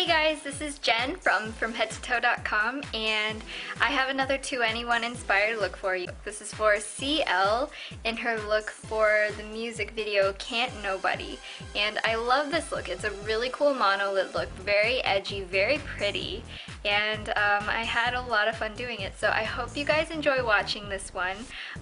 Hey guys, this is Jen from headtotoe.com, and I have another 2NE1 inspired look for you. This is for CL in her look for the music video Can't Nobody, and I love this look. It's a really cool monolid look, very edgy, very pretty, and I had a lot of fun doing it, so I hope you guys enjoy watching this one.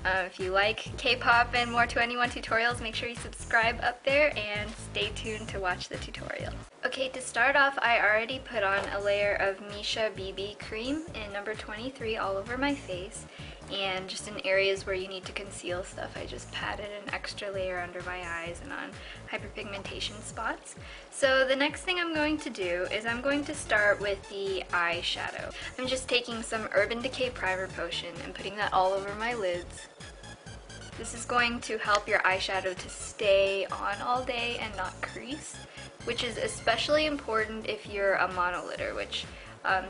If you like K-pop and more 2NE1 tutorials, make sure you subscribe up there and stay tuned to watch the tutorial. Okay, to start off, I already put on a layer of Misha BB cream in number 23 all over my face, and just in areas where you need to conceal stuff, I just patted an extra layer under my eyes and on hyperpigmentation spots. So the next thing I'm going to do is I'm going to start with the eyeshadow. I'm just taking some Urban Decay Primer Potion and putting that all over my lids. This is going to help your eyeshadow to stay on all day and not crease, which is especially important if you're a monolider, which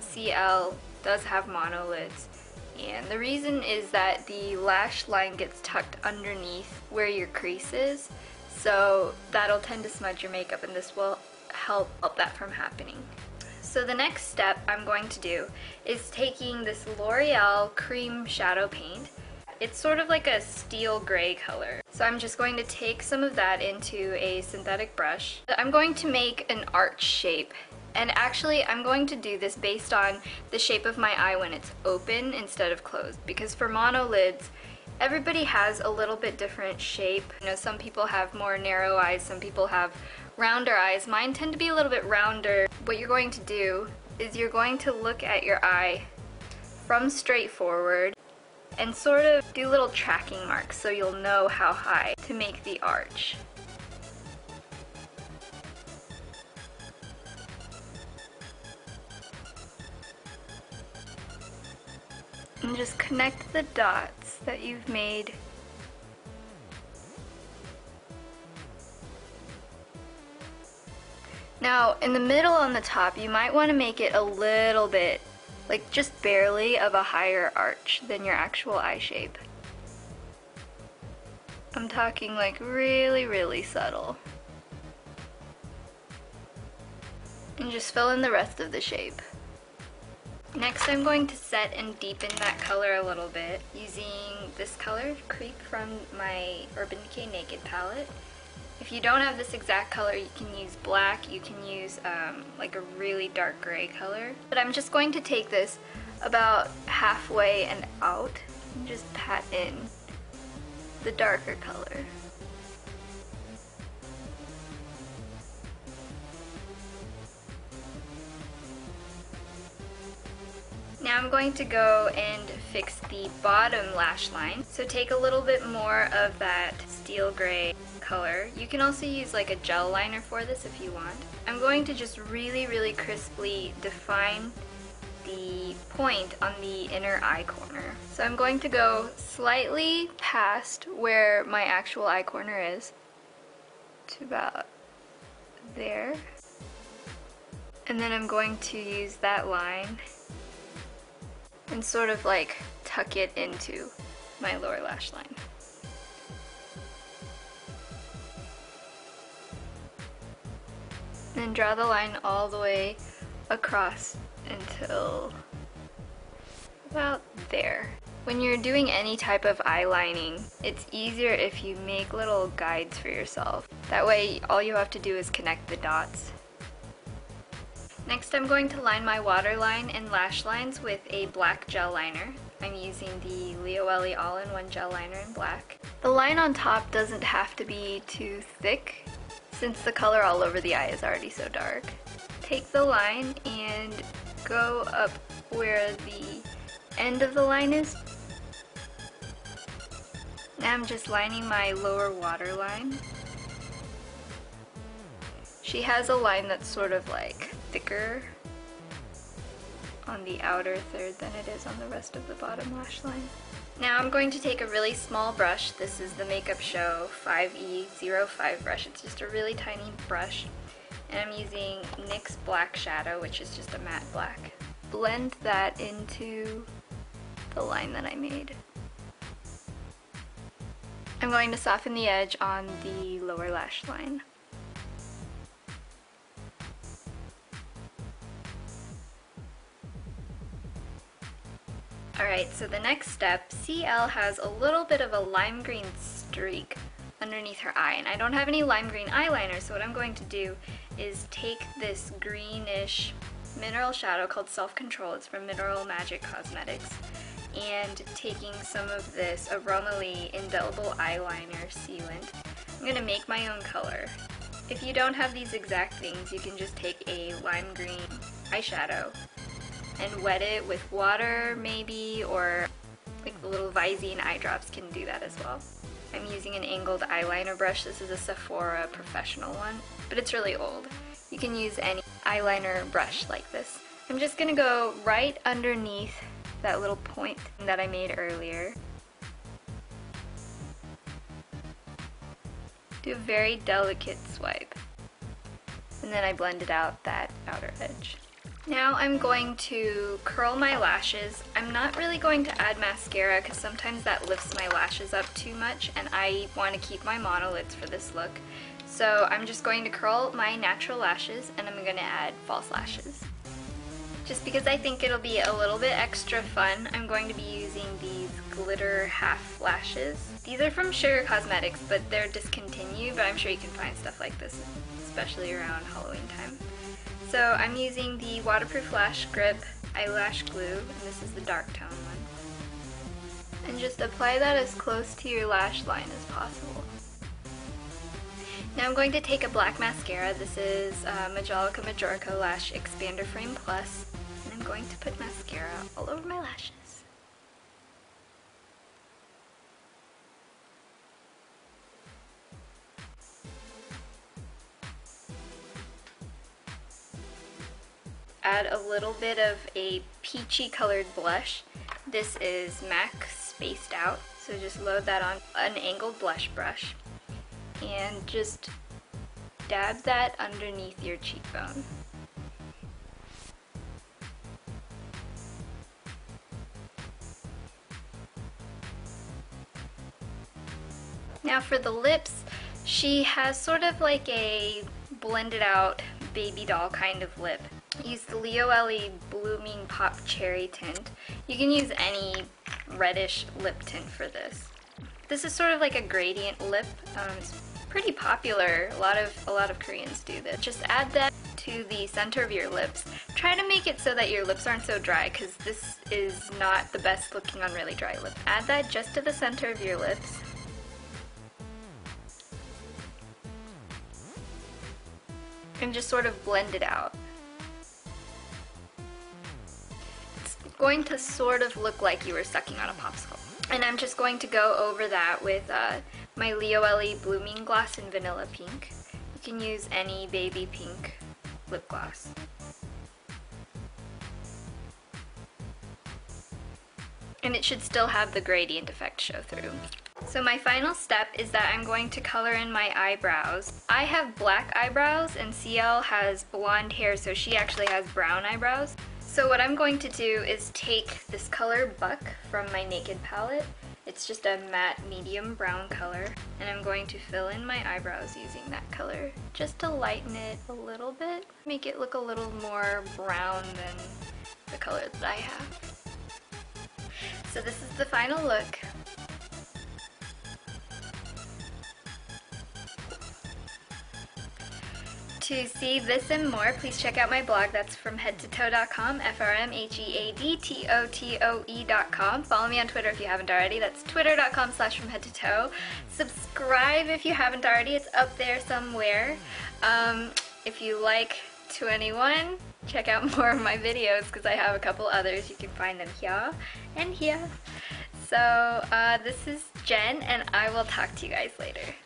CL does have monolids. And the reason is that the lash line gets tucked underneath where your crease is, so that'll tend to smudge your makeup, and this will help that from happening. So the next step I'm going to do is taking this L'Oreal cream shadow paint. It's sort of like a steel gray color. So I'm just going to take some of that into a synthetic brush. I'm going to make an arch shape. And actually, I'm going to do this based on the shape of my eye when it's open instead of closed. Because for monolids, everybody has a little bit different shape. You know, some people have more narrow eyes, some people have rounder eyes. Mine tend to be a little bit rounder. What you're going to do is you're going to look at your eye from straight forward and sort of do little tracking marks so you'll know how high to make the arch. And just connect the dots that you've made. Now, in the middle on the top, you might want to make it a little bit, like just barely, of a higher arch than your actual eye shape. I'm talking like really, really subtle. And just fill in the rest of the shape. Next, I'm going to set and deepen that color a little bit using this color, Creep, from my Urban Decay Naked palette. If you don't have this exact color, you can use black, you can use like a really dark gray color. But I'm just going to take this about halfway and out and just pat in the darker color. Now I'm going to go and fix the bottom lash line. So take a little bit more of that steel gray color. You can also use like a gel liner for this if you want. I'm going to just really, really crisply define the point on the inner eye corner. So I'm going to go slightly past where my actual eye corner is to about there. And then I'm going to use that line and sort of like tuck it into my lower lash line. And draw the line all the way across until about there. When you're doing any type of eye lining, it's easier if you make little guides for yourself. That way all you have to do is connect the dots. Next, I'm going to line my waterline and lash lines with a black gel liner. I'm using the Leoelli All-in-One Gel Liner in black. The line on top doesn't have to be too thick, since the color all over the eye is already so dark. Take the line and go up where the end of the line is. Now I'm just lining my lower waterline. She has a line that's sort of like thicker on the outer third than it is on the rest of the bottom lash line. Now I'm going to take a really small brush. This is the Makeup Show 5E05 brush. It's just a really tiny brush. And I'm using NYX Black Shadow, which is just a matte black. Blend that into the line that I made. I'm going to soften the edge on the lower lash line. Alright, so the next step, CL has a little bit of a lime green streak underneath her eye, and I don't have any lime green eyeliner, so what I'm going to do is take this greenish mineral shadow called Self-Control. It's from Mineral Magic Cosmetics, and taking some of this Aromaly Indelible Eyeliner Sealant, I'm going to make my own color. If you don't have these exact things, you can just take a lime green eyeshadow and wet it with water maybe, or like the little Visine eye drops can do that as well. I'm using an angled eyeliner brush. This is a Sephora professional one, but it's really old. You can use any eyeliner brush like this. I'm just gonna go right underneath that little point that I made earlier. Do a very delicate swipe. And then I blended out that outer edge. Now I'm going to curl my lashes. I'm not really going to add mascara because sometimes that lifts my lashes up too much, and I want to keep my monolids for this look. So I'm just going to curl my natural lashes, and I'm going to add false lashes. Just because I think it'll be a little bit extra fun, I'm going to be using these glitter half lashes. These are from Sugar Cosmetics, but they're discontinued, but I'm sure you can find stuff like this, especially around Halloween time. So I'm using the Waterproof Lash Grip Eyelash Glue, and this is the dark tone one. And just apply that as close to your lash line as possible. Now I'm going to take a black mascara. This is Majolica Majorica Lash Expander Frame Plus, and I'm going to put mascara all over my lashes. Add a little bit of a peachy colored blush. This is MAC Spaced Out, so just load that on an angled blush brush and just dab that underneath your cheekbone. Now for the lips, she has sort of like a blended out baby doll kind of lip. Use the Leo Ellie Blooming Pop Cherry tint. You can use any reddish lip tint for this. This is sort of like a gradient lip. It's pretty popular. A lot of Koreans do this. Just add that to the center of your lips. Try to make it so that your lips aren't so dry, because this is not the best looking on really dry lips. Add that just to the center of your lips. And just sort of blend it out. Going to sort of look like you were sucking on a popsicle. And I'm just going to go over that with my Leo Ellie Blooming Gloss in Vanilla Pink. You can use any baby pink lip gloss. And it should still have the gradient effect show through. So my final step is that I'm going to color in my eyebrows. I have black eyebrows and CL has blonde hair, so she actually has brown eyebrows. So what I'm going to do is take this color Buck from my Naked palette. It's just a matte medium brown color, and I'm going to fill in my eyebrows using that color just to lighten it a little bit, make it look a little more brown than the color that I have. So this is the final look. To see this and more, please check out my blog. That's from headtotoe.com, fromheadtotoe.com. Follow me on Twitter if you haven't already. That's twitter.com/fromheadtotoe. Subscribe if you haven't already. It's up there somewhere. If you like 2NE1, check out more of my videos because I have a couple others. You can find them here and here. So this is Jen, and I will talk to you guys later.